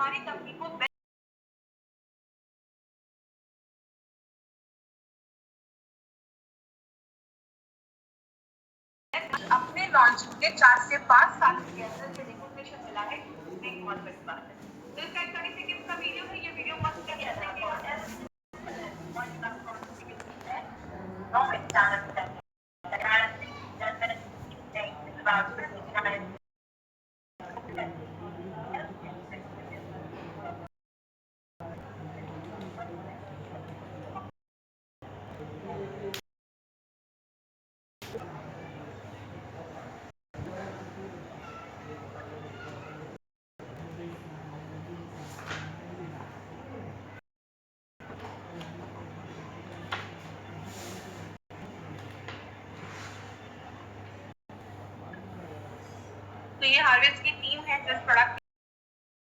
हमारी कंपनी को अपने लॉन्चिंग के 4 से 5 साल के अंदर ये रिकॉग्निशन मिला है, एक बहुत बड़ी बात है। तो इसका 30 सेकंड का वीडियो है, ये वीडियो मस्त है। तो ये हार्वेस्ट की टीम है जो इस प्रोडक्ट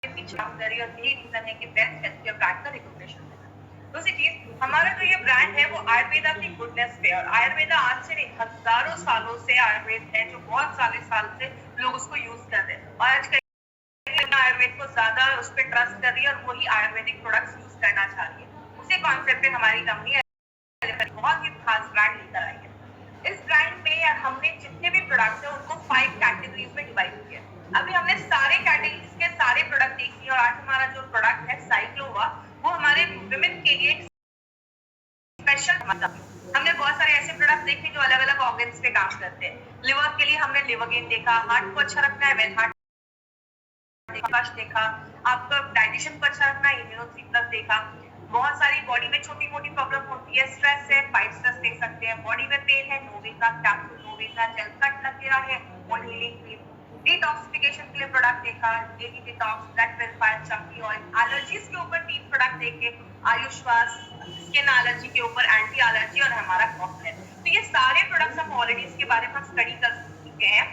के पीछे काम कर रही है और यही रीजन है कि बेस्ट हेल्थकेयर ब्रांड का रिकॉग्निशन मिला। दूसरी चीज, हमारा जो ये ब्रांड है वो आयुर्वेदा की गुडनेस पे, और आयुर्वेदा आज से नहीं हजारों सालों से आयुर्वेद है, जो बहुत साल से लोग उसको यूज कर रहे हैं, और आज कहीं आयुर्वेद को ज्यादा उस पर ट्रस्ट कर रही है और वही आयुर्वेदिक प्रोडक्ट्स यूज करना चाह रही है। उसी कॉन्सेप्ट पे हमारी कंपनी बहुत ही खास ब्रांड लेकर आई है। इस ब्रांड में हमने जितने भी प्रोडक्ट्स हैं उनको 5 कैटेगरीज में डिवाइड किया है। अभी हमने सारे कैटेगरीज के सारे प्रोडक्ट देख लिए, और आज हमारा जो प्रोडक्ट है साइक्लोवा, वो हमारे विमेन के लिए स्पेशल हमने बहुत सारे ऐसे प्रोडक्ट देखे जो अलग अलग ऑर्गन्स पे काम करते हैं। लिवर के लिए हमने लिवरगेन देखा, हार्ट को अच्छा रखना है वेल हार्ट देखा, आपका डाइजेशन को अच्छा रखना है इम्यूनो प्लस देखा। बहुत सारी बॉडी में छोटी मोटी प्रॉब्लम होती है, स्ट्रेस है, फाइट स्ट्रेस देख सकते हैं, बॉडी में पेन है, नोवेगा कैप्सूल, नोवेगा जेल कट लग गया है, और हीलिंग क्रीम, डिटॉक्सिफिकेशन के लिए प्रोडक्ट देखा, daily detox, blood purifier, Chunky oil, allergies के ऊपर 3 प्रोडक्ट देखे, आयुष्वास, स्किन एलर्जी के ऊपर एंटी एलर्जी, और हमारा कॉम्प्लेक्स। तो ये सारे प्रोडक्ट्स हम ऑलरेडी इसके बारे में स्टडी कर चुके हैं,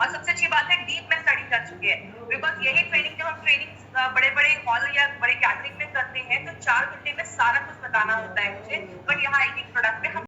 और सबसे अच्छी बात है डीप में स्टडी कर चुके हैं, बिकॉज यही ट्रेनिंग जब हम ट्रेनिंग बड़े बड़े हॉल या बड़े गैदरिंग में करते हैं तो 4 घंटे में सारा कुछ बताना होता है मुझे, बट यहाँ एक प्रोडक्ट में हम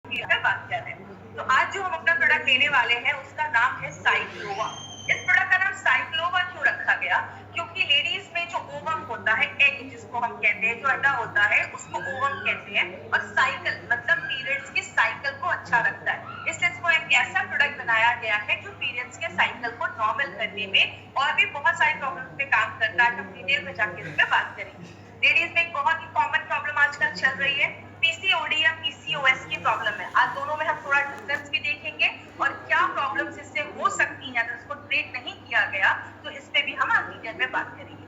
बात कर रहे हैं। तो आज जो हम अपना प्रोडक्ट लेने वाले हैं उसका नाम है साइक्लोवा। इस प्रोडक्ट का नाम साइक्लोवा क्यों रखा गया? क्योंकि लेडीज में जो ओवम होता है, एग जिसको हम कहते हैं, जो अंडा होता है उसको ओवम कहते हैं, और साइकिल मतलब पीरियड्स की साइकिल को अच्छा रखता है, इसलिए इसको एक ऐसा प्रोडक्ट बनाया गया है जो पीरियड्स के साइकिल को नॉर्मल करने में और भी बहुत सारी प्रॉब्लम्स पे काम करता है। हम डिटेल में जाके इस पे बात करेंगे। लेडीज में एक बहुत ही कॉमन प्रॉब्लम आजकल चल रही है पीसीओडी या पीसीओएस की प्रॉब्लम है। आज दोनों में हम थोड़ा डिफरेंस भी देखेंगे और क्या प्रॉब्लम्स इससे हो सकती हैं अगर इसको ट्रीट नहीं किया गया, तो इस पे भी हम आज डिटेल में बात करेंगे।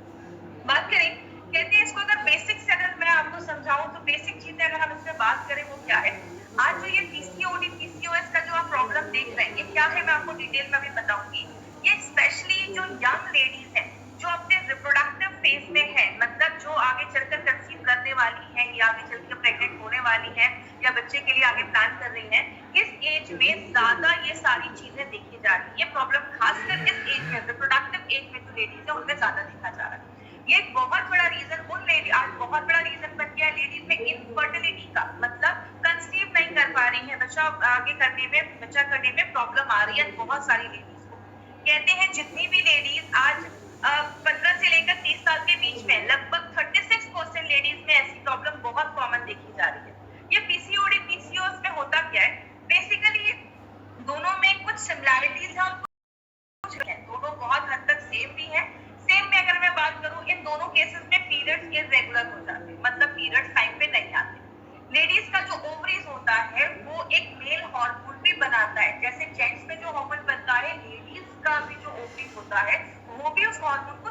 बात करें, कहते हैं इसको अगर बेसिक से अगर मैं आपको समझाऊं तो बेसिक चीजें अगर हम इसमें बात करें वो क्या है। आज जो ये पीसीओडी पीसीओएस का जो आप प्रॉब्लम देख रहे हैं ये क्या है, मैं आपको डिटेल में भी बताऊंगी। ये स्पेशली जो यंग लेडीज है जो अपने रिप्रोडक्टिव फेज में है, मतलब जो आगे चलकर कंसीव करने वाली है या आगे चलकर प्रेग्नेंट होने वाली है या बच्चे के लिए आगे प्लान कर रही है, इस एज में ज्यादा ये सारी चीजें देखी जा रही है। ये प्रॉब्लम खासकर इस एज में रिप्रोडक्टिव एज में जो लेडीज है उनमें ज्यादा देखा जा रहा है। ये एक बहुत बड़ा रीजन उन लेडी आज बहुत बड़ा रीजन बन गया है लेडीज में इनफर्टिलिटी का, मतलब कंसीव नहीं कर पा रही है, बच्चा आगे करने में बच्चा करने में प्रॉब्लम आ रही है बहुत सारी लेडीज को। कहते हैं जितनी भी लेडीज आज 15 से लेकर 30 साल के बीच में लगभग 36% लेडीज में ऐसी प्रॉब्लम बहुत कॉमन देखी जा रही है। ये पीसीओडी पीसीओएस में होता क्या है, बेसिकली दोनों में कुछ सिमिलैरिटीज है और कुछ है, दोनों बहुत हद तक सेम भी है। सेम में अगर मैं बात करूं, इन दोनों केसेस में पीरियड्स इररेगुलर हो जाते हैं, मतलब पीरियड्स टाइम पे नहीं आते। लेडीज का जो ओवरीज होता है वो एक मेल हार्मोन भी बनाता है, जैसे जेंट्स में जो हार्मोन बनता है लेडीज का भी जो ओवरीज होता है वो भी उस हार्मोन को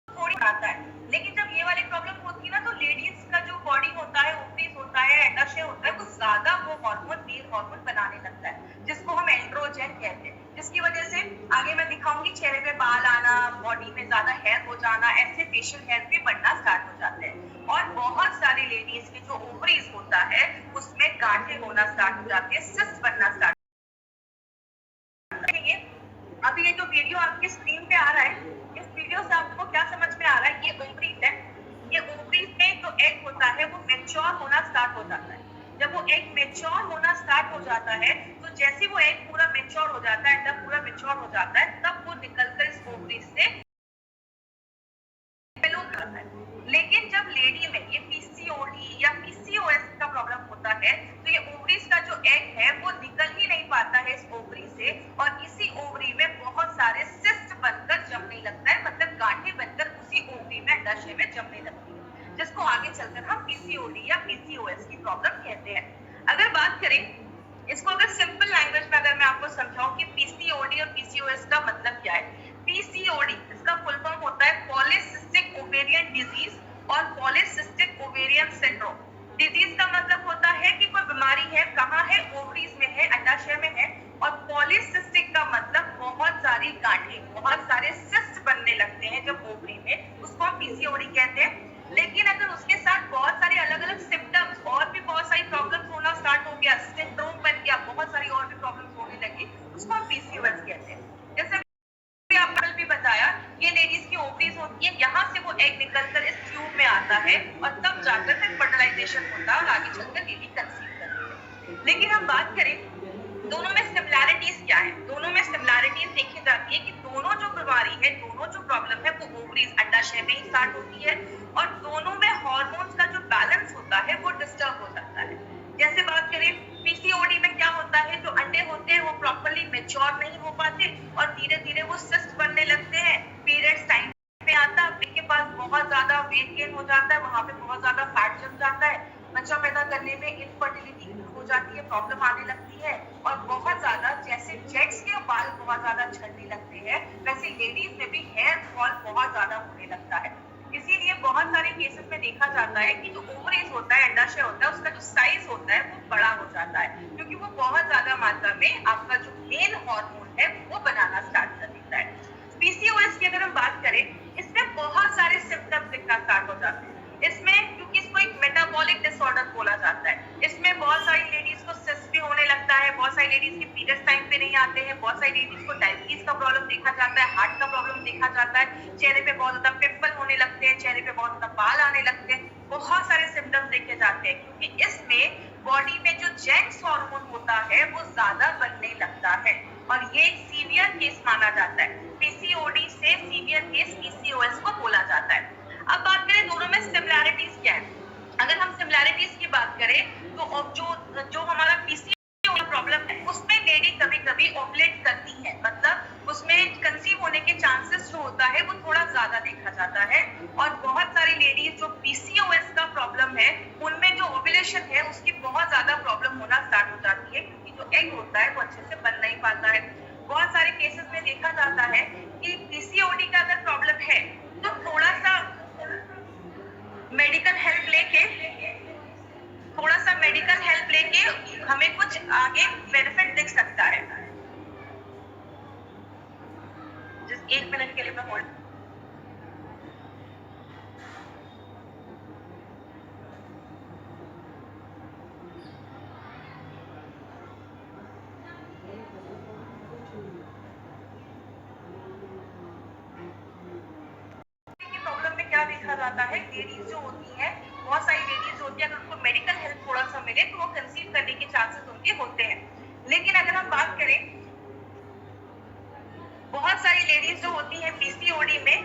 थोड़ी बनाता है। लेकिन जब ये वाली प्रॉब्लम होती है ना तो लेडीज का जो बॉडी होता है, ओवरीज होता है, अंडाशय होता है, वो ज्यादा वो हार्मोन मेल हार्मोन बनाने लगता है जिसको हम एंड्रोजन कहते हैं, जिसकी वजह से आगे मैं दिखाऊंगी चेहरे पे बाल आना, बॉडी में ज्यादा हेयर हो जाना, ऐसे फेशियल हेयर भी बनना स्टार्ट हो जाते हैं। और बहुत सारी लेडीज के जो ओवरीज होता है उसमें गांठें होना स्टार्ट हो जाती है, सिस्ट बनना स्टार्ट। अभी ये जो वीडियो आपकी स्क्रीन पे आ रहा है, इस वीडियो से आपको क्या समझ में आ रहा है, ये ओवरीज है। ये ओवरीज में जो एग होता है वो मैच्योर होना स्टार्ट हो जाता है। जब वो एग मैच्योर होना स्टार्ट हो जाता है तो जैसे वो एग पूरा मैच्योर हो जाता है, अंडा पूरा मैच्योर हो जाता है, तब वो निकलकर इस ओवरीज से लेडी में ये पीसीओडी या पीसीओएस का प्रॉब्लम होता है तो ये ओवरीज का जो एग है वो निकल ही नहीं पाता है इस ओवरी से, और इसी ओवरी में बहुत सारे सिस्ट बनकर जमने लगता है, मतलब गांठें बनकर उसी ओवरी में अंडाशय में जमने लगती है, जिसको आगे चलकर हम पीसीओडी या पीसीओएस की प्रॉब्लम कहते हैं। अगर बात करें इसको, अगर सिंपल लैंग्वेज में अगर मैं आपको समझाऊं कि पीसीओडी और पीसीओएस का मतलब क्या है। पीसीओडी इसका फुल फॉर्म होता है पॉलीसिस्टिक ओवेरियन डिजीज और पॉलीसिस्टिक ओवेरियन सिंड्रोम। डिजीज का मतलब होता है कि कोई बीमारी है, कहाँ है, ओवरीज में है, अंडाशय में है, और पॉलीसिस्टिक का मतलब बहुत सारी गांठें, बहुत सारे सिस्ट बनने लगते हैं जब ओवरी में, उसको हम पीसीओडी कहते हैं। लेकिन अगर उसके साथ बहुत सारे अलग अलग सिम्टम्स और भी बहुत सारी प्रॉब्लम्स होना स्टार्ट हो गया, सिंड्रोम बन गया, बहुत सारी और भी प्रॉब्लम्स होने लगी, उसको हम पीसीओएस कहते हैं। जैसे आपने भी बताया, ये लेडीज की ओवरीज होती है, यहाँ से वो एग निकलकर इस ट्यूब में आता है और तब जाकर फिर फर्टिलाइजेशन होता है और आगे चलकर लेडी कंसीव करती है। लेकिन हम बात करें दोनों में सिमिलैरिटीज क्या है, दोनों में सिमिलैरिटीज देखी जाती है कि दोनों जो बीमारी है, दोनों जो प्रॉब्लम है वो ओवरीज अंडाशय में ही स्टार्ट होती है, और दोनों में हार्मोन्स का जो बैलेंस होता है वो डिस्टर्ब हो जाता है। जैसे बात करें पीसीओडी में क्या होता है, जो अंडे होते हैं वो प्रॉपर्ली मैच्योर नहीं हो पाते और धीरे धीरे वो सिस्ट बनने लगते हैं, पीरियड्स टाइम पे आता है, इनके पास बहुत ज्यादा वेट गेन हो जाता है, वहां पे बहुत ज्यादा फैट जम जाता है, बच्चा पैदा करने में इनफर्टिलिटी हो जाती है, प्रॉब्लम आने लगती है, और बहुत ज्यादा जैसे जेंट्स के बाल बहुत ज्यादा झड़ने लगते हैं वैसे लेडीज में भी हेयर फॉल बहुत ज्यादा होने लगता है। इसीलिए बहुत सारे केसेस में देखा जाता है कि जो ओवरीज होता है, अंडाशय होता है, उसका जो साइज होता है वो बड़ा हो जाता है, क्योंकि वो बहुत ज्यादा मात्रा में आपका जो मेल हार्मोन है वो बनाना स्टार्ट कर देता है। पीसीओएस की अगर हम बात करें, इसमें बहुत सारे सिम्टम्स दिखना स्टार्ट हो जाते हैं। इसमें क्योंकि इसको एक मेटाबॉलिक डिसऑर्डर बोला जाता है, इसमें बहुत सारी लेडीज को सिस्ट भी होने लगता है, बहुत सारी लेडीज के पीरियड्स टाइम पे नहीं आते हैं, बहुत सारी लेडीज को डायबिटीज का प्रॉब्लम देखा जाता है, हार्ट का प्रॉब्लम देखा जाता है, चेहरे पे बहुत ज्यादा पिंपल होने लगते हैं, चेहरे पे बहुत ज्यादा बाल आने लगते हैं, बहुत सारे सिम्टम्स देखे जाते हैं, क्योंकि इसमें बॉडी में जो जेंट्स हार्मोन होता है वो ज्यादा बनने लगता है, और ये एक सीवियर केस माना जाता है। पीसीओडी से सीवियर केस पीसीओएस को बोला जाता है। अब बात करें दोनों में सिमिलैरिटीज क्या है। अगर हम सिमिलैरिटीज की बात करें तो जो हमारा पीसीओडी प्रॉब्लम है उसमें लेडी कभी कभी ओवुलेट करती है, मतलब उसमें कंसीव होने के चांसेस जो होता है वो थोड़ा ज्यादा देखा जाता है, और बहुत सारी लेडीज जो पीसीओएस का प्रॉब्लम है उनमें जो ओवुलेशन है उसकी बहुत ज्यादा प्रॉब्लम होना स्टार्ट हो जाती है, क्योंकि जो एग होता है वो अच्छे से बन नहीं पाता है। बहुत सारे केसेस में देखा जाता है कि पीसीओडी का अगर प्रॉब्लम है तो थोड़ा सा मेडिकल हेल्प लेके हमें कुछ आगे बेनिफिट दिख सकता है। जिस 1 मिनट के लिए मैं होल्ड। प्रॉब्लम में क्या देखा जाता है, लेडीज जो होती है, बहुत सारी लेडीज होती है, अगर उनको मेडिकल हेल्प थोड़ा सा मिले तो वो कंसीव करने के चांसेस उनके होते हैं। लेकिन अगर हम बात करें, बहुत सारी लेडीज जो होती है पीसीओडी में,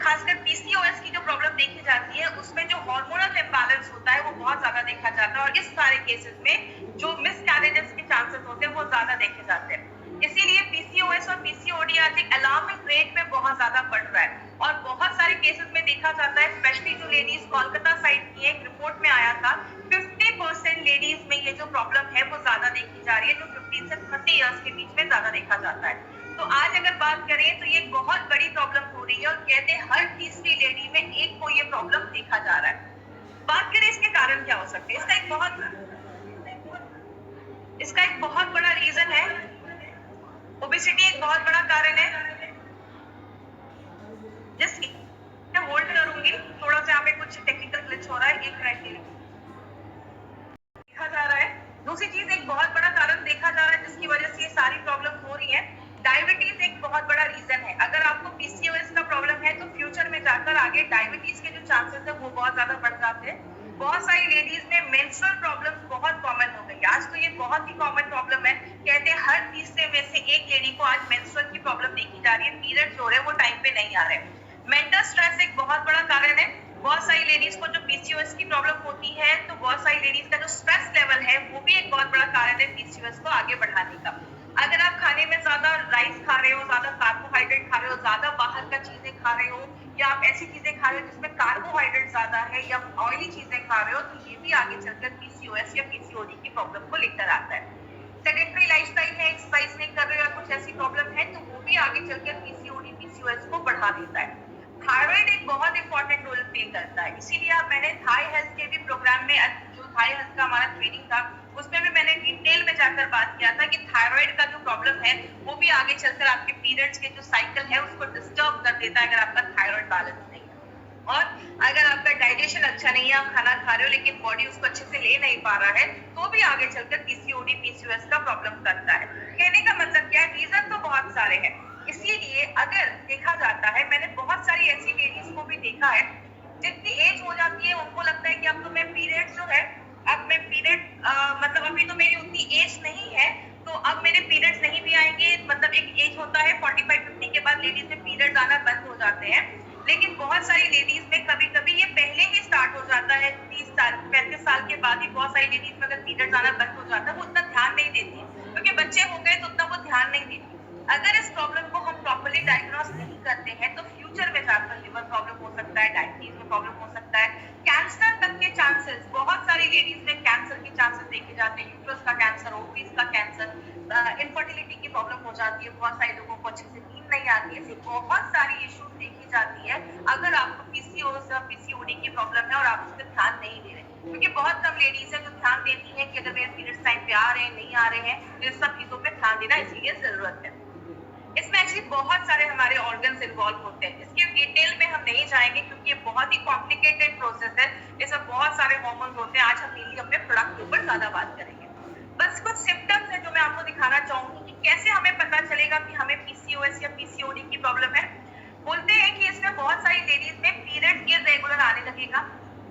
खासकर पीसीओएस की जो प्रॉब्लम देखी जाती है उसमें जो हार्मोनल इम्बैलेंस होता है वो बहुत ज्यादा देखा जाता है, और इस सारे केसेस में जो मिसकैरेजेस के चांसेस होते हैं वो ज्यादा देखे जाते हैं। इसीलिए पीसीओएस और पीसीओडी आज एक अलार्मिंग रेट में बहुत ज्यादा बढ़ रहा है, और बहुत सारे केसेस में देखा जाता है, स्पेशली जो लेडीज कोलकाता साइड की एक रिपोर्ट में आया था, 50% लेडीज में ये जो प्रॉब्लम है वो ज्यादा देखी जा रही है, जो 15 से 30 इयर्स के बीच में ज्यादा देखा जाता है। तो आज अगर बात करें तो ये बहुत बड़ी प्रॉब्लम हो रही है, और कहते हैं हर तीसरी लेडी में एक को ये प्रॉब्लम देखा जा रहा है। बात करें इसके कारण क्या हो सकते हैं, इसका एक बहुत बड़ा रीजन है, ओबेसिटी एक बहुत बड़ा कारण है। जिसकी मैं होल्ड करूंगी, थोड़ा सा यहाँ पे कुछ टेक्निकल ग्लिच हो रहा है, 1 मिनट के लिए देखा जा रहा है। दूसरी चीज, एक बहुत बड़ा कारण देखा जा रहा है जिसकी वजह से ये सारी प्रॉब्लम हो रही है, डायबिटीज एक बहुत बड़ा रीजन है। अगर आपको पीसीओएस का प्रॉब्लम है तो फ्यूचर में जाकर आगे डायबिटीज के जो चांसेस है वो बहुत ज्यादा बढ़ जाते हैं। बहुत सारी लेडीज में मेंस्ट्रुअल प्रॉब्लम बहुत कॉमन हो गई, आज तो ये बहुत ही कॉमन प्रॉब्लम है। कहते हैं हर तीसरे में से एक लेडी को आज मेंस्ट्रुअल की प्रॉब्लम देखी जा रही है, पीरियड्स हो रहे हैं वो टाइम पे नहीं आ रहे। मेंटल स्ट्रेस एक बहुत बड़ा कारण है, बहुत सारी लेडीज पीसीओएस को आगे बढ़ाने का। अगर आप खाने में ज्यादा राइस खा रहे हो, ज्यादा कार्बोहाइड्रेट खा रहे हो, ज्यादा बाहर का चीजें खा रहे हो, या आप ऐसी चीजें खा रहे हो जिसमें कार्बोहाइड्रेट ज्यादा है, या ऑयली चीजें खा रहे हो, तो ये भी आगे चलकर पीसीओएस या पीसीओडी की प्रॉब्लम को लेकर आता है। सेडेंटरी लाइफस्टाइल है, एक्सरसाइज नहीं कर रहे हो या कुछ ऐसी प्रॉब्लम है, तो वो भी आगे चलकर पीसीओडी पीसीओएस को बढ़ा देता है। थायराइड एक बहुत इंपॉर्टेंट रोल प्ले करता है, इसीलिए मैंने थाई हेल्थ के भी प्रोग्राम में, जो थाई हेल्थ का हमारा ट्रेनिंग था, उसमें भी मैंने डिटेल में जाकर बात किया था कि थायराइड का जो प्रॉब्लम है वो भी आगे चलकर आपके पीरियड्स के जो साइकिल है उसको डिस्टर्ब कर देता है अगर आपका थायराइड बैलेंस नहीं है। और अगर आपका डाइजेशन अच्छा नहीं है, आप खाना खा रहे हो लेकिन बॉडी उसको अच्छे से ले नहीं पा रहा है, तो भी आगे चलकर पीसीओडी पीसीओएस का प्रॉब्लम करता है। कहने का मतलब क्या है, रीजन तो बहुत सारे हैं। इसीलिए अगर देखा जाता है, मैंने बहुत सारी ऐसी लेडीज को भी देखा है जितनी एज हो जाती है उनको लगता है कि अब तो मैं पीरियड जो है, अब मैं पीरियड मतलब अभी तो मेरी उतनी एज नहीं है, तो अब मेरे पीरियड्स नहीं भी आएंगे। मतलब एक एज होता है 45-50 के बाद लेडीज में पीरियड्स आना बंद हो जाते हैं, लेकिन बहुत सारी लेडीज में कभी कभी ये पहले ही स्टार्ट हो जाता है। 30 साल 35 साल के बाद ही बहुत सारी लेडीज में अगर पीरियड्स आना बंद हो जाता है, वो उतना ध्यान नहीं देती क्योंकि बच्चे हो गए तो उतना वो ध्यान नहीं देती। अगर इस प्रॉब्लम को हम प्रॉपर्ली डायग्नोस नहीं करते हैं तो फ्यूचर में जाकर लिवर प्रॉब्लम हो सकता है, डायबिटीज में प्रॉब्लम हो सकता है, कैंसर तक के चांसेस, बहुत सारी लेडीज में कैंसर के चांसेस देखे जाते हैं, यूट्रस का कैंसर, ओवरीज का कैंसर, इनफर्टिलिटी की प्रॉब्लम हो जाती है, बहुत सारे लोगों को अच्छे से नींद नहीं आती है, ऐसी बहुत सारी इश्यूज देखी जाती है अगर आपको पीसीओएस या पीसीओडी की प्रॉब्लम है और आप उस पर ध्यान नहीं दे रहे। क्योंकि बहुत कम लेडीज है जो ध्यान देती है कि अगर मेरे पीरियड्स टाइम पे आ रहे हैं, नहीं आ रहे हैं, तो इन सब चीजों पे ध्यान देना इसीलिए जरूरत है। इसमें एक्चुअली बहुत सारे हमारे ऑर्गन्स इन्वॉल्व होते हैं, इसके डिटेल में हम नहीं जाएंगे क्योंकि ये बहुत ही कॉम्प्लिकेटेड प्रोसेस है, इसमें बहुत सारे हार्मोन्स होते हैं। आज हम मेनली अपने प्रोडक्ट के ऊपर ज्यादा बात करेंगे। बस कुछ सिम्टम्स है जो मैं आपको दिखाना चाहूंगी कि कैसे हमें पता चलेगा कि हमें पीसीओएस या पीसीओडी की प्रॉब्लम है। बोलते हैं कि इसमें बहुत सारी लेडीज में पीरियड इरेगुलर आने लगेगा,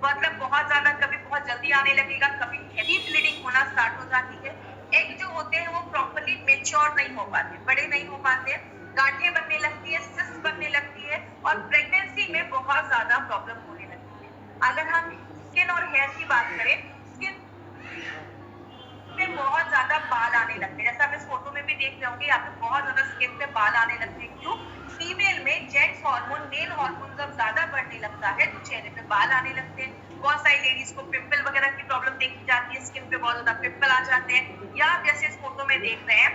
मतलब बहुत ज्यादा, कभी बहुत जल्दी आने लगेगा, कभी हेवी ब्लीडिंग होना स्टार्ट हो जाती है, एग जो होते हैं वो प्रॉपर्ली मेच्योर नहीं हो पाते, बड़े नहीं हो पाते, गांठें बनने लगती है, सिस्ट बनने लगती है, और प्रेगनेंसी में बहुत ज्यादा प्रॉब्लम होने लगती है। अगर हम स्किन और हेयर की बात करें, स्किन में बहुत ज्यादा बाल आने लगते हैं, जैसा आप इस फोटो में भी देख रहे होंगे, यहाँ पे बहुत ज्यादा स्किन पे बाल आने लगते हैं। क्यों? फीमेल में जेंट्स हार्मोन, मेल हार्मोन जब ज्यादा बढ़ने लगता है तो चेहरे पे बाल आने लगते हैं। बहुत सारी लेडीज को पिंपल वगैरह की प्रॉब्लम देखी जाती है, स्किन पे बहुत ज्यादा पिंपल आ जाते हैं, या आप जैसे इस फोटो में देख रहे हैं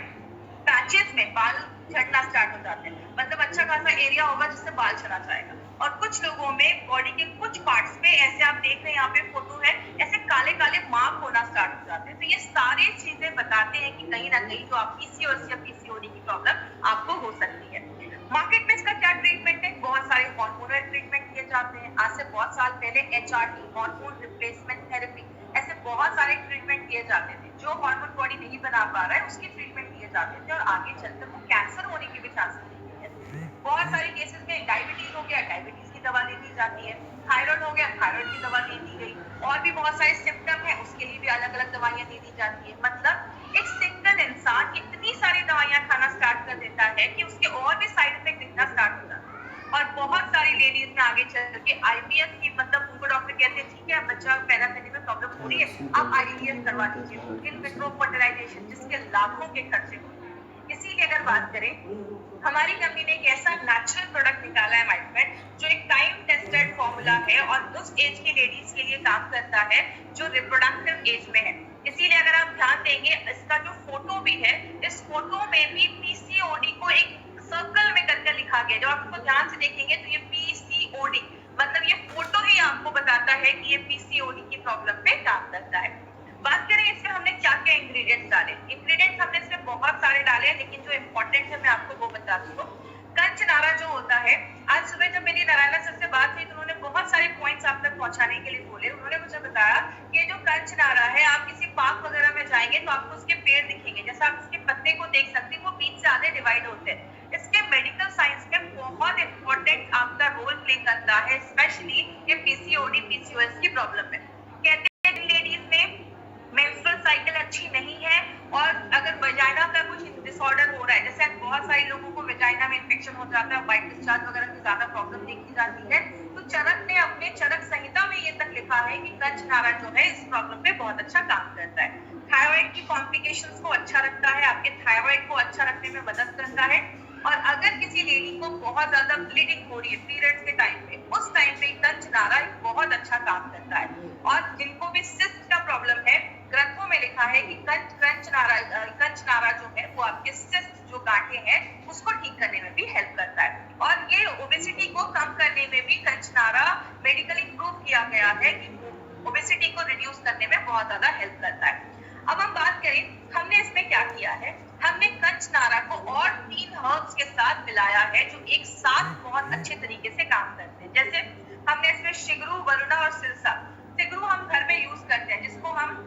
पैचेस में बाल झड़ना स्टार्ट हो जाते हैं, मतलब अच्छा खासा एरिया होगा जिससे बाल चला जाएगा। और कुछ लोगों में बॉडी के कुछ पार्ट्स पे, ऐसे आप देख रहे हैं यहाँ पे फोटो है, ऐसे काले काले मार्क होना स्टार्ट हो जाते हैं। तो ये सारी चीजें बताते हैं कि कहीं ना कहीं जो आप पीसीओएस या पीसीओडी की प्रॉब्लम आपको हो सकती है। मार्केट में इसका क्या ट्रीटमेंट है? बहुत सारे हार्मोनल ट्रीटमेंट किए जाते हैं। आज से बहुत साल पहले एचआरटी, हार्मोन रिप्लेसमेंट थेरेपी, ऐसे बहुत सारे ट्रीटमेंट किए जाते थे। जो हार्मोन बॉडी नहीं बना पा रहा है उसकी ट्रीटमेंट किए जाते थे, और आगे चलकर वो कैंसर होने के भी चांसेस नहीं है। बहुत सारे केसेस में डायबिटीज हो गया, डायबिटीज की दवा ले दी जाती है, थायराइड हो गया, थायराइड की दवा दे दी गई, और भी बहुत सारे सिम्टम है उसके लिए भी अलग अलग दवाइयां दे दी जाती है। मतलब एक सिंगल इंसान इतनी सारी दवाइयां खाना स्टार्ट कर देता है कि उसके और भी साइड इफेक्ट दिखना स्टार्ट हो जाता है। और बहुत सारी लेडीज में आगे चल के आईवीएफ की, मतलब उनको डॉक्टर कहते हैं ठीक है बच्चा पैदा करने में प्रॉब्लम हो रही है, आप आईवीएफ करवा दीजिए, इन विट्रो फर्टिलाइजेशन, जिसके लाखों के खर्चे होते हैं। इसीलिए अगर बात करें, हमारी कंपनी ने एक ऐसा नेचुरल प्रोडक्ट निकाला है माइटमेट, जो एक टाइम टेस्टेड फॉर्मूला है और उस एज की लेडीज के लिए काम करता है जो रिप्रोडक्टिव एज में है। इसीलिए अगर आप ध्यान देंगे, इसका जो फोटो भी है, इस फोटो में भी पीसीओडी को एक सर्कल में करके लिखा गया। जब आप इसको ध्यान से देखेंगे तो ये पीसीओडी, मतलब ये फोटो ही आपको बताता है कि ये पीसीओडी की प्रॉब्लम पे काम करता है। बात करें इसमें हमने क्या क्या इंग्रेडिएंट्स डाले। इंग्रेडिएंट्स हमने इसमें बहुत सारे डाले हैं, लेकिन जो इम्पोर्टेंट है मैं आपको वो बताती हूँ। कंचनारा जो होता है, आज सुबह जब मेरी नारायणा सर से बात हुई तो उन्होंने बहुत सारे पॉइंट्स आप तक पहुंचाने के लिए बोले। उन्होंने मुझे बताया कि जो कंचनारा है, आप किसी पार्क वगैरह में जाएंगे तो आपको उसके पेड़ दिखेंगे, जैसे आप इसके पत्ते को देख सकते हैं, वो बीच से आधे डिवाइड होते हैं। इसके मेडिकल साइंस में बहुत इंपॉर्टेंट आपका रोल प्ले करता है, स्पेशली ये पीसीओडी पीसीओएस की प्रॉब्लम में। कहते हैं लेडीज में मेंस्ट्रुअल साइकिल अच्छी नहीं है, और अगर वजाइना का कुछ डिसऑर्डर हो रहा है, जैसे बहुत सारे लोगों को वजाइना में इंफेक्शन हो जाता है, व्हाइट डिस्चार्ज वगैरह की ज्यादा प्रॉब्लम देखी जाती है, तो चरक ने अपने चरक संहिता में ये तक लिखा है कि कंचनारा जो है इस प्रॉब्लम पे बहुत अच्छा काम करता है। थायराइड की कॉम्प्लिकेशंस को अच्छा रखता है, आपके थायराइड को अच्छा रखने में मदद करता है। और अगर किसी लेडी को बहुत ज्यादा ब्लीडिंग हो रही है पीरियड्स के टाइम पे, उस टाइम पे कंचनारा एक बहुत अच्छा काम करता है। और जिनको भी सिस्ट का प्रॉब्लम है, ग्रंथों में लिखा है कि कंचनारा जो है वो आपके सिस्ट जो गांठें हैं उसको ठीक करने में भी हेल्प करता है। और ये ओबेसिटी को कम करने में भी कंचनारा मेडिकली प्रूव किया गया है कि ओबेसिटी को रिड्यूस करने में बहुत ज्यादा हेल्प करता है। अब हम बात करें हमने इसमें क्या किया है, हमने कंचनारा को और 3 हर्ब्स के साथ मिलाया है जो एक साथ बहुत अच्छे तरीके से काम करते हैं। जैसे हमने इसमें शिगरू, वरुणा और सिरसा। शिगरू हम घर में यूज करते हैं, जिसको हम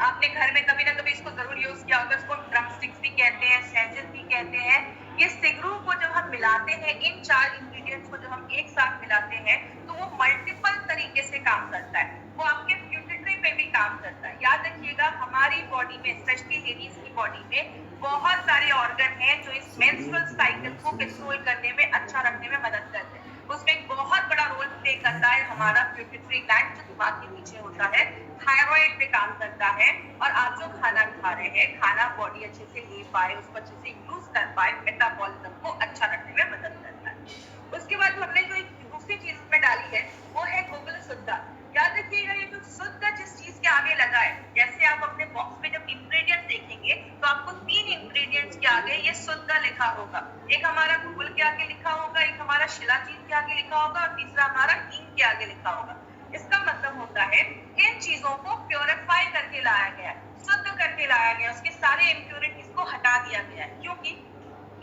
आपने घर में कभी ना कभी इसको जरूर यूज किया होगा, इसको ड्रम स्टिक्स भी कहते हैं, सैजेस भी कहते हैं। ये सिगरू को जब हम मिलाते हैं, इन 4 इंग्रेडिएंट्स को जब हम एक साथ मिलाते हैं तो वो मल्टीपल तरीके से काम करता है। वो आपके प्यूटरी पे भी काम करता है। याद रखिएगा हमारी बॉडी में, स्पेशली लेडीज की बॉडी में बहुत सारे ऑर्गन हैं जो इस मेंस्ट्रुअल साइकिल को कंट्रोल करने में, अच्छा रखने में मदद करते हैं। उसमें एक बहुत बड़ा रोल प्ले करता है हमारा पिट्यूटरी ग्लैंड जो दिमाग के पीछे होता है, थायराइड पे काम करता है। और आप जो खाना खा रहे हैं, खाना बॉडी अच्छे से ले पाए, उसको अच्छे से यूज कर पाए, मेटाबॉलिज्म को अच्छा रखने में मदद करता है। उसके बाद हमने जो एक दूसरी चीज में डाली है वो है गुगल शुद्धा। याद रखिएगा ये जो शुद्ध जिस चीज के आगे लगा है, जैसे आप अपने बॉक्स में जब इंग्रेडिएंट देखेंगे तो आपको 3 इंग्रेडिएंट्स के आगे ये शुद्ध लिखा होगा। एक हमारा गुगल के आगे लिखा होगा, एक हमारा शिलाजीत के आगे लिखा होगा और तीसरा हमारा हींग के आगे लिखा होगा। इसका मतलब होता है इन चीजों को प्योरीफाई करके लाया गया है, शुद्ध करके लाया गया, उसके सारे इम्प्योरिटीज को हटा दिया गया है। क्योंकि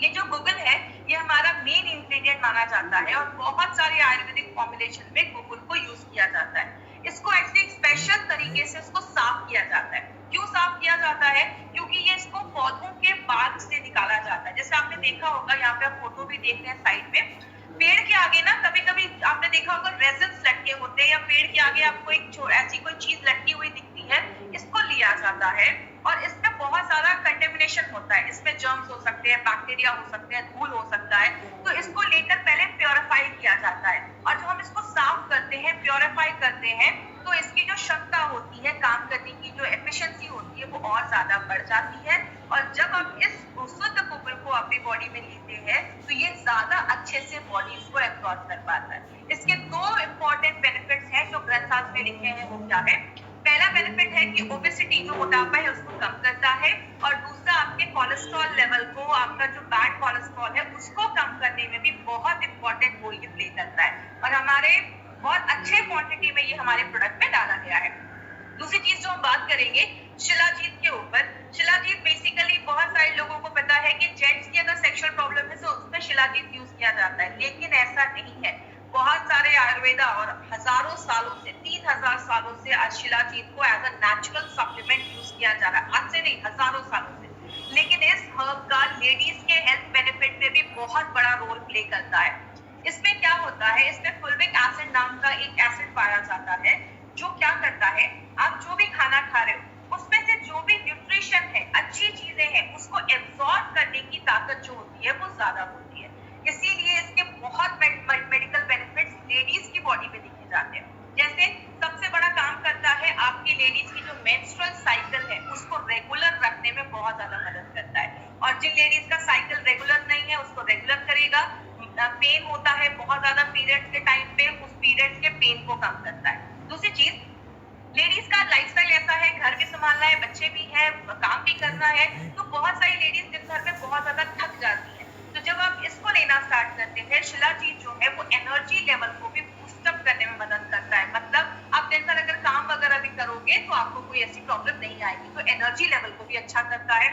ये जो गुगल है ये हमारा मेन इंग्रेडिएंट माना जाता है और बहुत सारे आयुर्वेदिक फॉर्मुलेशन में गुगल को यूज किया जाता है। इसको ऐसे स्पेशल तरीके से इसको साफ किया जाता है। क्यों साफ किया जाता है? क्योंकि ये इसको पौधों के बाग से निकाला जाता है। जैसे आपने देखा होगा, यहाँ पे आप फोटो भी देख रहे हैं साइड में, पेड़ के आगे ना कभी कभी आपने देखा होगा रेजिन्स लटके होते हैं, या पेड़ के आगे आपको एक ऐसी कोई चीज लटकी हुई दिखती है, इसको लिया जाता है। और इसमें बहुत सारा कंटेमिनेशन होता है, इसमें जर्म्स हो सकते हैं, बैक्टीरिया हो सकते हैं, धूल हो सकता है, तो इसको लेकर पहले प्योरीफाई किया जाता है। और जब हम इसको साफ करते हैं, प्योरीफाई करते हैं, तो इसकी जो क्षमता होती है, काम करने की जो एफिशिएंसी होती है, वो और ज्यादा बढ़ जाती है। और जब आप इस शुद्ध गुगल को अपनी बॉडी में लेते हैं तो ये ज्यादा अच्छे से बॉडी उसको एब्जॉर्ब कर पाता है। इसके 2 इंपॉर्टेंट बेनिफिट्स हैं जो ग्रंथास में लिखे हैं, वो क्या है? पहला बेनिफिट है कि ओबेसिटी जो मोटापा है उसको कम करता है, और दूसरा आपके कोलेस्ट्रॉल लेवल को, आपका जो बैड कोलेस्ट्रॉल है उसको कम करने में भी बहुत इंपॉर्टेंट रोल प्ले करता है। और हमारे बहुत अच्छे क्वांटिटी में ये हमारे प्रोडक्ट में डाला गया है। दूसरी चीज जो हम बात करेंगे शिलाजीत के ऊपर। शिलाजीत बेसिकली बहुत सारे लोगों को पता है कि जेंट्स की अगर सेक्सुअल प्रॉब्लम है तो उसमें शिलाजीत यूज किया जाता है, लेकिन ऐसा नहीं है। बहुत सारे आयुर्वेदा और हजारों सालों से, 3000 सालों से आज शिलाजीत को as a natural supplement use किया जा रहा है, आज से नहीं हजारों सालों से। लेकिन इस हर्ब का लेडीज के हेल्थ बेनिफिट में भी बहुत बड़ा रोल प्ले करता है। इसमें क्या होता है, इसमें फुल्विक एसिड नाम का एक एसिड पाया जाता है जो क्या करता है, आप जो भी खाना खा रहे हो उसमें से जो भी न्यूट्रिशन है, अच्छी चीजें हैं, उसको एब्जॉर्ब करने की ताकत जो होती है वो ज्यादा होती है। इसीलिए इसके बहुत मेडिकल बेनिफिट्स लेडीज की बॉडी में दिखे जाते हैं। जैसे सबसे बड़ा काम करता है आपकी लेडीज की जो मेंस्ट्रुअल साइकिल है उसको रेगुलर रखने में बहुत ज्यादा मदद करता है। और जिन लेडीज का साइकिल रेगुलर नहीं है उसको रेगुलर करेगा। पेन होता है बहुत ज्यादा पीरियड्स के टाइम पे, उस पीरियड्स के पेन को कम करता है। दूसरी चीज, लेडीज का लाइफस्टाइल ऐसा है, घर भी संभालना है, बच्चे भी हैं, काम भी करना है, तो बहुत सारी लेडीज दिन भर में बहुत ज्यादा थक जाती है। तो जब आप इसको लेना स्टार्ट करते हैं, शिलाजीत जो है वो एनर्जी लेवल को भी बूस्ट अप करने में मदद करता है। मतलब आप दिन भर अगर काम वगैरह भी करोगे तो आपको कोई ऐसी प्रॉब्लम नहीं आएगी, तो एनर्जी लेवल को भी अच्छा करता है।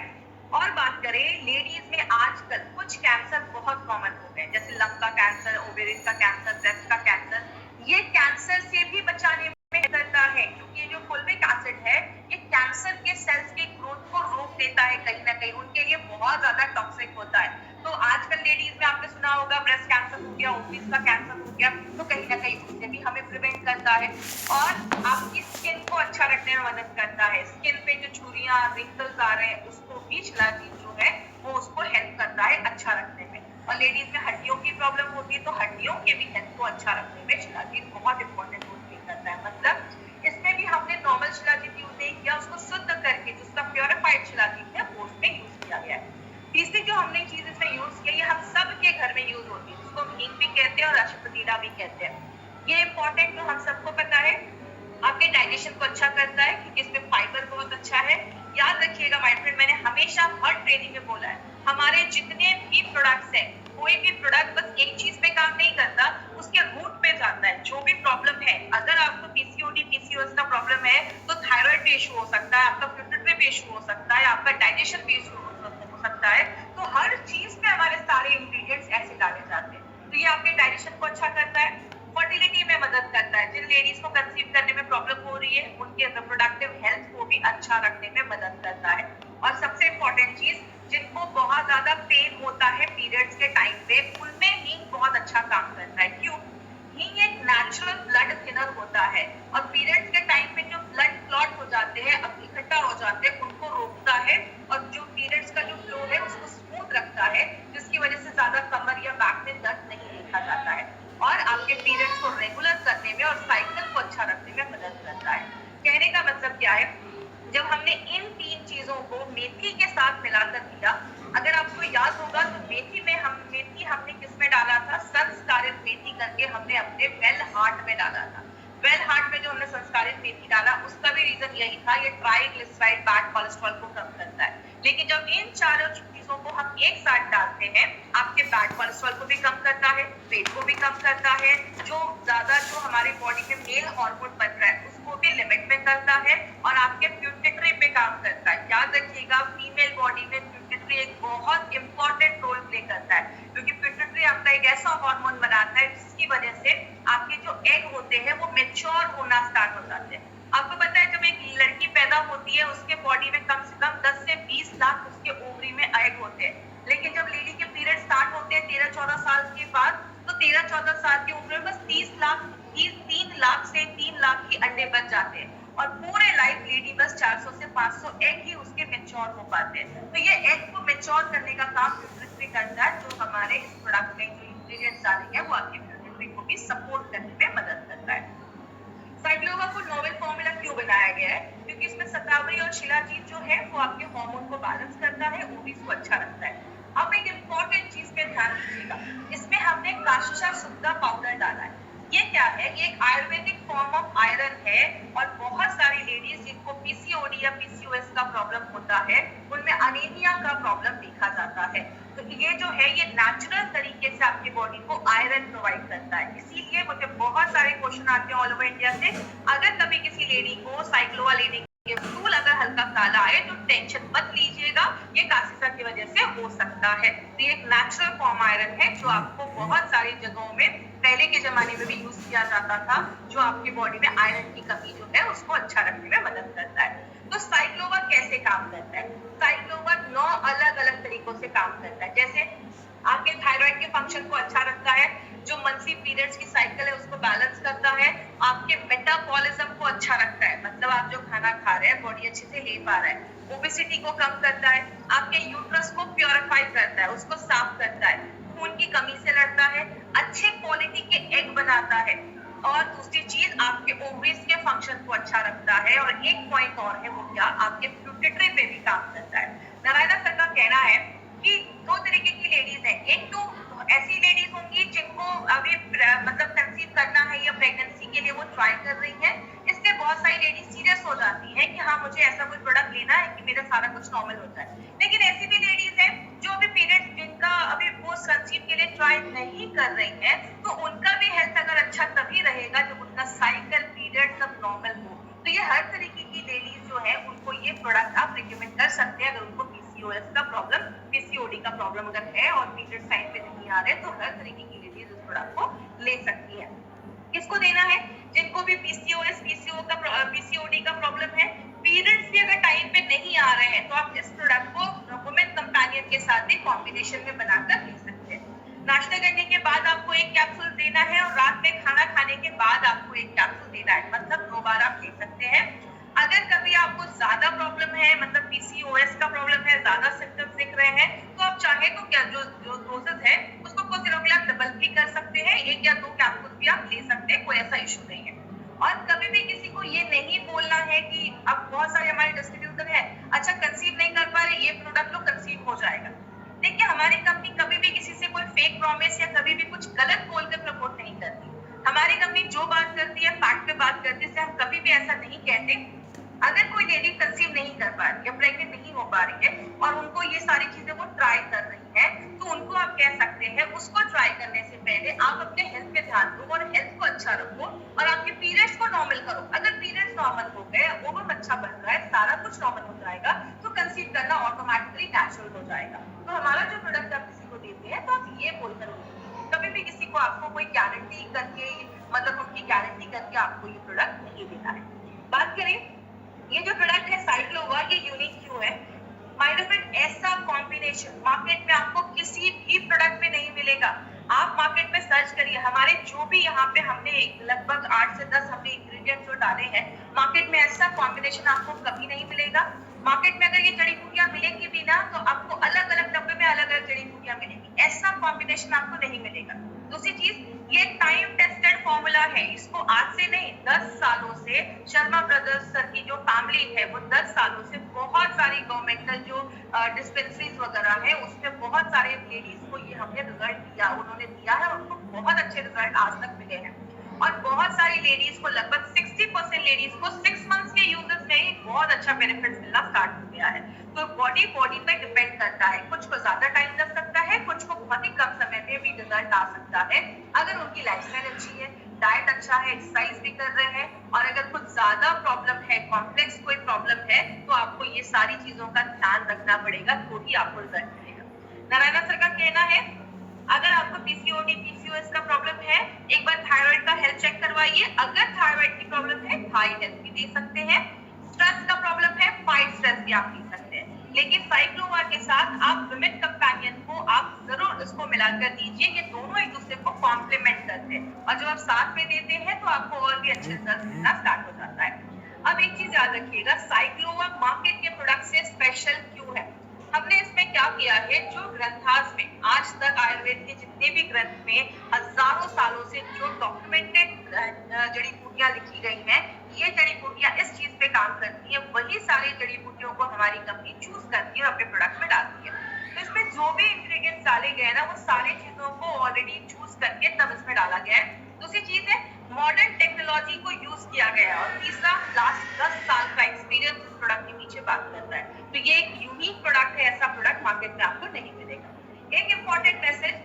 और बात करें लेडीज में, आजकल कुछ कैंसर बहुत कॉमन हो गए, जैसे लंग का कैंसर, ओवेरियन का कैंसर, ब्रेस्ट का कैंसर। ये कैंसर से भी बचाने में करता है, क्योंकि ये जो फुल्विक एसिड है ये कैंसर के सेल्स के ग्रोथ को रोक देता है, कहीं ना कहीं उनके लिए बहुत ज्यादा टॉक्सिक होता है। तो आजकल लेडीज में आपने सुना होगा ब्रेस्ट कैंसर हो गया, ओवरीज का कैंसर हो गया, तो कहीं ना कहीं उससे भी हमें प्रिवेंट करता है। और आपकी स्किन को अच्छा रखने में मदद करता है। स्किन पे जो झुर्रियां, रिंकल्स आ रहे हैं उसको भी शिलाजीत जो है वो उसको हेल्प करता है अच्छा रखने में। और लेडीज में हड्डियों की प्रॉब्लम होती है तो हड्डियों के भी हेल्थ को अच्छा रखने में शिलाजीत बहुत इंपॉर्टेंट रोल प्ले करता है। मतलब इसमें भी हमने नॉर्मल शिलाजीत यूज नहीं किया, उसको शुद्ध करके जिसका शिलाजीत है वो उसमें यूज किया गया है। तीसरी जो हमने चीज इसमें यूज की, ये हम सबके घर में यूज होती है, जिसको हम हींग भी कहते हैं और अश्वगंधा भी कहते हैं। ये इंपॉर्टेंट तो हम सबको पता है, आपके डाइजेशन को अच्छा करता है क्योंकि इसमें फाइबर बहुत अच्छा है। याद रखिएगा माय फ्रेंड, मैंने हमेशा हर ट्रेनिंग में बोला है, हमारे जितने भी प्रोडक्ट्स हैं, कोई भी प्रोडक्ट बस एक चीज पे काम नहीं करता, उसके रूट पे जाता है। जो भी प्रॉब्लम है, अगर आपको पीसीओडी पीसीओएस का प्रॉब्लम है तो थायराइड पे इशू हो सकता है, आपका पिट्यूटरी पे इशू हो सकता है, आपका डाइजेशन पे इशू हो सकता है। तो हर चीज पे हमारे सारे इंग्रेडिएंट्स ऐसे डाले जाते हैं। तो ये आपके डाइजेशन को अच्छा करता है, फर्टिलिटी में मदद करता है, जिन लेडीज को कंसीव करने में प्रॉब्लम हो रही है उनके रिप्रोडक्टिव हेल्थ को भी अच्छा रखने में मदद करता है। और सबसे इम्पोर्टेंट चीज, जिनको बहुत ज्यादा पेन होता है पीरियड्स के टाइम पे, उनमें हींग बहुत अच्छा काम करता है। क्यों? हींग एक नेचुरल ब्लड थिनर होता है और पीरियड्स के टाइम पे जो ब्लड क्लॉट हो जाते हैं, अब इकट्ठा हो जाते हैं, उनको रोकता है और जो पीरियड्स का जो फ्लो है उसको स्मूथ रखता है, जिसकी वजह से ज्यादा कमर या बैक में दर्द नहीं देखा जाता है और आपके पीरियड्स को रेगुलर करने में और साइकिल को अच्छा रखने में मदद करता है। कहने का मतलब क्या है, जब हमने इन तीन चीजों को मेथी के साथ मिलाकर दिया, अगर आपको याद होगा तो मेथी हमने किसमें डाला था, संस्कारित मेथी करके हमने अपने वेल हार्ट में डाला था। वेल हार्ट में जो हमने संस्कारित मेथी डाला, उसका भी रीजन यही था, ये ट्राइग्लिसराइड बैड कोलेस्ट्रॉल को कम करता है। लेकिन जब इन चारों चीजों को हम एक साथ डालते हैं, आपके बैड कोलेस्ट्रॉल को भी कम करता है, वेट को भी कम करता है, जो हमारी बॉडी में मेल हार्मोन बन रहा है उसको भी लिमिट में करता है और आपके प्यूबिटरी पे काम करता है। याद रखिएगा, फीमेल बॉडी में प्यूबिटरी एक बहुत इंपॉर्टेंट रोल प्ले करता है, क्योंकि प्यूबिटरी आपका एक ऐसा हार्मोन बनाता है जिसकी वजह से आपके जो एग होते हैं वो मैच्योर होना स्टार्ट हो जाते हैं। आपको पता है, जब एक लड़की पैदा होती है उसके बॉडी में कम से कम 10 से 20 लाख उसके ओवरी में एग होते हैं, लेकिन जब लेडी के पीरियड स्टार्ट होते हैं 13-14 साल के बाद, तो 13-14 साल की उम्र में बस 3 लाख से 3 लाख ही अंडे बच जाते हैं और पूरे लाइफ लेडी बस 400 से 500 एग ही उसके मैच्योर हो पाते हैं। तो ये एग को मैच्योर करने का काम प्यूबिटरी करता है, जो हमारे इस प्रोडक्ट में जो इंग्रेडिएंट्स डाले हैं वो आपके प्यूबिटरी को भी सपोर्ट करने में मदद करता है। साइक्लोवा को नोवेल फॉर्मूला क्यों बनाया गया है? क्योंकि इसमें शतावरी और शिलाजीत जो है वो आपके हार्मोन को बैलेंस करता है, ओवरीज को अच्छा रखता है। अब एक इम्पोर्टेंट चीज पे ध्यान दीजिएगा, इसमें हमने काशा शुद्धा पाउडर डाला है। ये क्या है? ये एक आयुर्वेदिक फॉर्म ऑफ आयरन है और बहुत सारी लेडीज जिनको पीसीओडी या पीसीओएस का प्रॉब्लम होता है, उनमें अनीमिया का प्रॉब्लम देखा जाता है। तो ये जो है ये नेचुरल तरीके से आपकी बॉडी को आयरन प्रोवाइड करता है। इसीलिए मुझे बहुत सारे क्वेश्चन आते हैं ऑल ओवर इंडिया से, अगर कभी किसी लेडी को साइक्लोवा लेने के स्टूल अगर हल्का काला आए तो टेंशन मत लीजिएगा, ये कासिसा की वजह से हो सकता है। तो ये एक नेचुरल फॉर्म आयरन है जो आपको बहुत सारी जगहों में पहले के जमाने में भी यूज किया जाता था, जो आपकी बॉडी में आयरन की कमी जो है उसको अच्छा रखने में मदद करता है। तो साइक्लोवा कैसे काम करता है? साइक्लोवा 9 अलग-अलग तरीकों से काम करता है। जैसे आपके थायराइड के फंक्शन को अच्छा रखता है, जो मंथली पीरियड्स की साइकिल है उसको बैलेंस करता है, आपके मेटाबॉलिज्म को अच्छा रखता है, मतलब आप जो खाना खा रहे हैं बॉडी अच्छे से ले पा रहा है, ओबेसिटी को कम करता है, आपके यूट्रस को प्योरीफाई करता है, उसको साफ करता है, खून की कमी से लड़ता है, अच्छे क्वालिटी के एग बनाता है और दूसरी चीज आपके ओवरीज के फंक्शन को अच्छा रखता है। और एक पॉइंट और है, वो क्या? आपके प्यूबिटरी पे भी काम करता है। नारायणा सर का कहना है कि 2 तरीके की लेडीज हैं, एक तो ऐसी लेडीज होंगी जिनको अभी मतलब कंसीव करना है या प्रेगनेंसी के लिए वो ट्राई कर रही है, इससे बहुत सारी लेडीज सीरियस हो जाती है कि हाँ मुझे ऐसा कोई प्रोडक्ट लेना है कि मेरा सारा कुछ नॉर्मल हो जाए। लेकिन ऐसी भी लेडीज हैं जो अभी पीरियड जिनका अभी पोस्ट कंसीव के लिए ट्राई नहीं कर रही है, तो उनका भी हेल्थ अगर अच्छा तभी रहेगा जब उनका साइकिल पीरियड सब नॉर्मल हो। तो ये हर तरीके की लेडीज जो है उनको ये प्रोडक्ट आप रिकमेंड कर सकते हैं, अगर उनको पीसीओएस का प्रॉब्लम, पीसीओडी का प्रॉब्लम अगर है और पीरियड टाइम पे नहीं आ रहे, तो हर तरीके की लेडीज इस प्रोडक्ट को ले सकती है। किसको देना है? जिनको भी पीसीओएस पीसीओडी का प्रॉब्लम है, पीरियड्स भी अगर टाइम पे नहीं आ रहे हैं, तो आप इस प्रोडक्ट को वुमेन कंपेनियन के साथ भी कॉम्बिनेशन में बनाकर ले सकते हैं। नाश्ता करने के बाद आपको एक कैप्सूल देना है और रात में खाना खाने के बाद आपको एक कैप्सूल देना है, मतलब 2 बार आप ले सकते हैं। अगर कभी आपको ज्यादा प्रॉब्लम है, मतलब पीसीओएस का प्रॉब्लम है, ज्यादा सिम्टम्स दिख रहे हैं, तो आप चाहे तो क्या जो डोजेस है उसको कुछ दिनों के लिए आप डबल भी कर सकते हैं, 1 या 2 कैप्सूल भी आप ले सकते हैं, कोई ऐसा इशू नहीं है। और कभी भी किसी को ये नहीं बोलना है कि अब बहुत सारे हमारे डिस्ट्रीब्यूटर रीजन है, अच्छा कंसीव नहीं कर पा रहे, ये प्रोडक्ट लो कंसीव हो जाएगा। देखिए हमारी कंपनी कभी भी किसी से कोई फेक प्रॉमिस या कभी भी कुछ गलत बोलकर प्रमोट नहीं करती। हमारी कंपनी जो बात करती है फैक्ट पे बात करती है, हम कभी भी ऐसा नहीं कहते। अगर कोई लेडी कंसीव नहीं कर पा रही है, प्रेग्नेंट नहीं हो पा रही है और उनको ये सारी चीजें वो ट्राई कर रही है, तो उनको आप कह सकते हैं उसको ट्राई करने से पहले आप अपने हेल्थ पे ध्यान दो और हेल्थ को अच्छा रखो और आपके पीरियड्स को नॉर्मल करो। अगर पीरियड्स नॉर्मल हो गए, ओवम अच्छा बन रहा है, सारा कुछ नॉर्मल हो जाएगा, तो कंसीव करना ऑटोमेटिकली नेचुरल हो जाएगा। तो हमारा जो प्रोडक्ट आप किसी को देते हैं तो आप ये बोलकर कभी भी किसी को आपको कोई गारंटी करके, मतलब उनकी गारंटी करके आपको ये प्रोडक्ट नहीं देना है। बात करें ये जो प्रोडक्ट है साइक्लोवा, ये यूनिक क्यों है? माय डियर फ्रेंड, ऐसा कॉम्बिनेशन मार्केट में आपको किसी भी प्रोडक्ट में नहीं मिलेगा। आप मार्केट में सर्च करिए, हमारे जो भी यहाँ पे हमने लगभग 8 से 10 हमने इंग्रेडिएंट जो डाले हैं, मार्केट में ऐसा कॉम्बिनेशन आपको कभी नहीं मिलेगा। मार्केट में अगर ये जड़ी बूटियां मिलेंगी भी ना, तो आपको अलग अलग डब्बे में अलग अलग जड़ी बूटियां मिलेंगी, ऐसा कॉम्बिनेशन आपको नहीं मिलेगा। दूसरी चीज, ये टाइम टेस्टेड फॉर्मूला है, इसको आज से नहीं 10 सालों से शर्मा ब्रदर्स सर की जो फैमिली है वो 10 सालों से बहुत सारी गवर्नमेंटल जो डिस्पेंसरीज वगैरह है उसमें बहुत सारे लेडीज को ये हमने रिजल्ट दिया, उन्होंने दिया है, उनको बहुत अच्छे रिजल्ट आज तक मिले हैं। और बहुत सारी लेडीज को, लगभग 60% लेडीज को 6 मंथ्स के यूजेस में ही बहुत अच्छा बेनिफिट मिलना स्टार्ट हो गया है। तो बॉडी पे डिपेंड करता है, कुछ को ज्यादा टाइम लग सकता है, कुछ को बहुत ही कम समय में भी रिजल्ट आ सकता है अगर उनकी लाइफस्टाइल अच्छी है, डाइट अच्छा है, एक्सरसाइज भी कर रहे हैं। और अगर कुछ ज्यादा प्रॉब्लम है, कॉम्प्लेक्स कोई प्रॉब्लम है, तो आपको ये सारी चीजों का ध्यान रखना पड़ेगा, तो ही आपको रिजल्ट मिलेगा। नारायणा सर का कहना है अगर आपको पीसीओडी पीसीओएस का प्रॉब्लम है, एक बार थायराइड का हेल्थ चेक करवाइए। अगर थायराइड की प्रॉब्लम है, थाई हेल्थ भी दे सकते हैं। स्ट्रेस का प्रॉब्लम है, फाइट स्ट्रेस भी आप ले सकते हैं। लेकिन साइक्लोवा के साथ आप विमेन कंपेनियन को आप जरूर इसको मिलाकर दीजिए, ये दोनों एक दूसरे को कॉम्प्लीमेंट करते हैं और जब आप साथ में देते हैं तो आपको और भी अच्छे रिजल्ट मिलना स्टार्ट हो जाता है। अब एक चीज याद रखिएगा, साइक्लोवा मार्केट के प्रोडक्ट से स्पेशल क्यों है? हमने इसमें क्या किया है, जो ग्रंथास में आज तक आयुर्वेद के जितने भी ग्रंथ में हजारों सालों से जो डॉक्यूमेंटेड जड़ी बूटियां लिखी गई हैं, ये जड़ी बूटियां इस चीज पे काम करती है, वही सारी जड़ी बूटियों को हमारी कंपनी चूज करती है और अपने प्रोडक्ट में डालती है। तो इसमें जो भी इंग्रेडिएंट्स डाले गए ना, वो सारी चीजों को ऑलरेडी चूज करके तब इसमें डाला गया है। दूसरी चीज है, मॉडर्न टेक्नोलॉजी को यूज किया गया है। और तीसरा, लास्ट 10 साल का एक्सपीरियंस इस प्रोडक्ट के पीछे बात करता है। तो ये एक यूनिक प्रोडक्ट है, ऐसा प्रोडक्ट मार्केट में आपको नहीं मिलेगा। एक इंपॉर्टेंट मैसेज,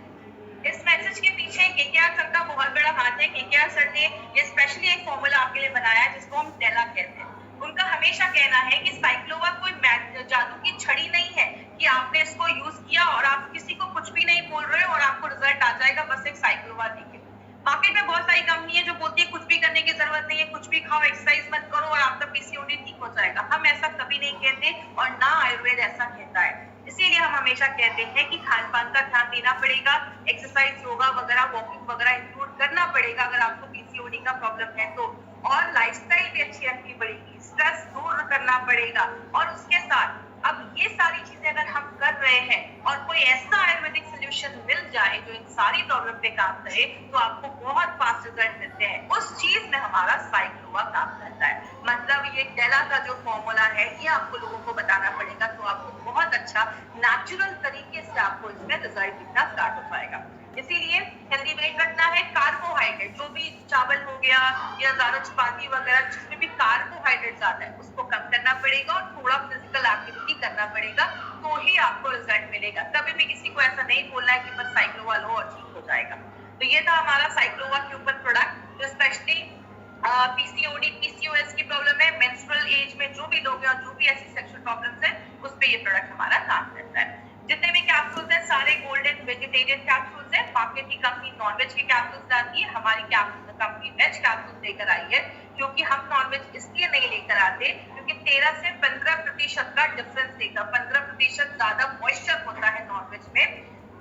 इस मैसेज के पीछे केकेआर सर का बहुत बड़ा हाथ है। केकेआर सर ने ये स्पेशली एक फॉर्मूला आपके लिए बनाया है जिसको हम डेला कहते हैं। उनका हमेशा कहना है कि साइक्लोवा कोई जादू की छड़ी नहीं है कि आपने इसको यूज किया और आप किसी को कुछ भी नहीं बोल रहे हो और आपको रिजल्ट आ जाएगा बस एक साइक्लोवा लेके। मार्केट में बहुत सारी कंपनी है जो बोलती है कुछ भी करने की जरूरत नहीं है, कुछ भी खाओ, एक्सरसाइज मत करो और आपका पीसीओडी ठीक हो जाएगा। हम ऐसा कभी नहीं कहते और ना आयुर्वेद ऐसा कहता है। इसीलिए हम हमेशा कहते हैं कि खान पान का ध्यान देना पड़ेगा, एक्सरसाइज, योगा वगैरह, वॉकिंग वगैरह इंक्लूड करना पड़ेगा अगर आपको पीसीओडी का प्रॉब्लम है तो। और लाइफस्टाइल भी अच्छी रखनी पड़ेगी, स्ट्रेस दूर करना पड़ेगा। और उसके साथ अब ये सारी चीजें अगर हम कर रहे हैं और कोई ऐसा आयुर्वेदिक सोल्यूशन मिल जाए जो इन सारी प्रॉब्लम पे काम करे, तो आपको बहुत फास्ट रिजल्ट मिलते हैं। उस चीज में हमारा साइक्लोवा काम करता है। मतलब ये डेला का जो फॉर्मूला है, ये आपको लोगों को बताना पड़ेगा, तो आपको बहुत अच्छा नेचुरल तरीके से आपको इसमें रिजल्ट दिखना स्टार्ट हो जाएगा। इसीलिए हेल्दी वेट रखना है। कार्बोहाइड्रेट, जो भी चावल हो गया या ज्यादा चपाती वगैरह जिसमें भी कार्बोहाइड्रेट ज्यादा है, उसको कम करना पड़ेगा और थोड़ा फिजिकल एक्टिविटी करना पड़ेगा, तो ही आपको रिजल्ट मिलेगा। कभी भी किसी को ऐसा नहीं बोलना है कि बस साइक्लोवा लो और ठीक हो जाएगा। तो ये था हमारा साइक्लोवा के ऊपर प्रोडक्ट, जो स्पेशली पीसीओडी पीसीओएस की प्रॉब्लम है, मेंस्ट्रुअल एज में जो भी लोग हैं और जो भी ऐसी सेक्सुअल प्रॉब्लम्स है, उस पे ये प्रोडक्ट हमारा काम करता है। जितने भी कैप्सूल्स हैं सारे गोल्डन वेजिटेरियन कैप्सूल्स हैं। मार्केट की कंपनी नॉनवेज के कैप्सूल्स डालती है, हमारी कंपनी वेज कैप्सूल्स लेकर आई है। क्योंकि हम नॉनवेज इसलिए नहीं लेकर आते क्योंकि 13 से 15% का डिफरेंस देगा। 15% ज्यादा मॉइस्चर होता है नॉनवेज में,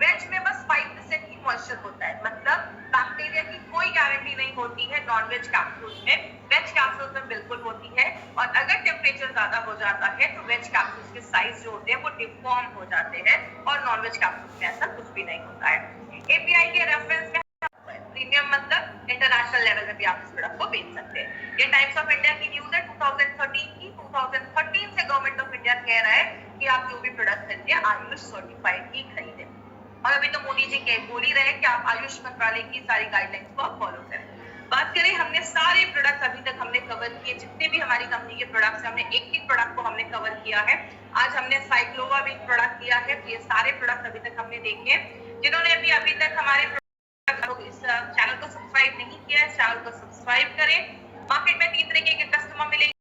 वेज में बस 5% ही मॉइस्चर होता है। मतलब बैक्टीरिया की कोई गारंटी नहीं होती है नॉनवेज कैप्सूल्स में, वेज कैप्सूल्स में बिल्कुल होती है। और अगर टेम्परेचर ज्यादा हो जाता है तो वेज कैप्सूल्स के साइज जो होते हैं वो डिफॉर्म हो जाते हैं और नॉनवेज कैप्सूल्स में ऐसा कुछ भी नहीं होता है। एपीआई के रेफरेंस में प्रीमियम मतलब इंटरनेशनल लेवल पे भी आप इस प्रोडक्ट को बेच सकते हैं। ये टाइम्स ऑफ इंडिया की न्यूज है 2013 की। 2013 से गवर्नमेंट ऑफ कह रहा है कि आप जो भी प्रोडक्ट खरीदे आयुष सर्टिफाइड ही खरीदें। और अभी तो मोदी जी बोल ही रहे हैं कि आप आयुष मंत्रालय की सारी गाइडलाइंस को आप फॉलो करें। बात करें, हमने सारे प्रोडक्ट्स अभी तक हमने कवर किए, जितने भी हमारी कंपनी के प्रोडक्ट्स हमने एक एक प्रोडक्ट को हमने कवर किया है। आज हमने साइक्लोवा भी प्रोडक्ट लिया है। ये सारे प्रोडक्ट अभी तक हमने देखे। जिन्होंने अभी तक हमारे इस चैनल को सब्सक्राइब नहीं किया है, चैनल को सब्सक्राइब करें। मार्केट में 3 तरीके के कस्टमर मिलेंगे।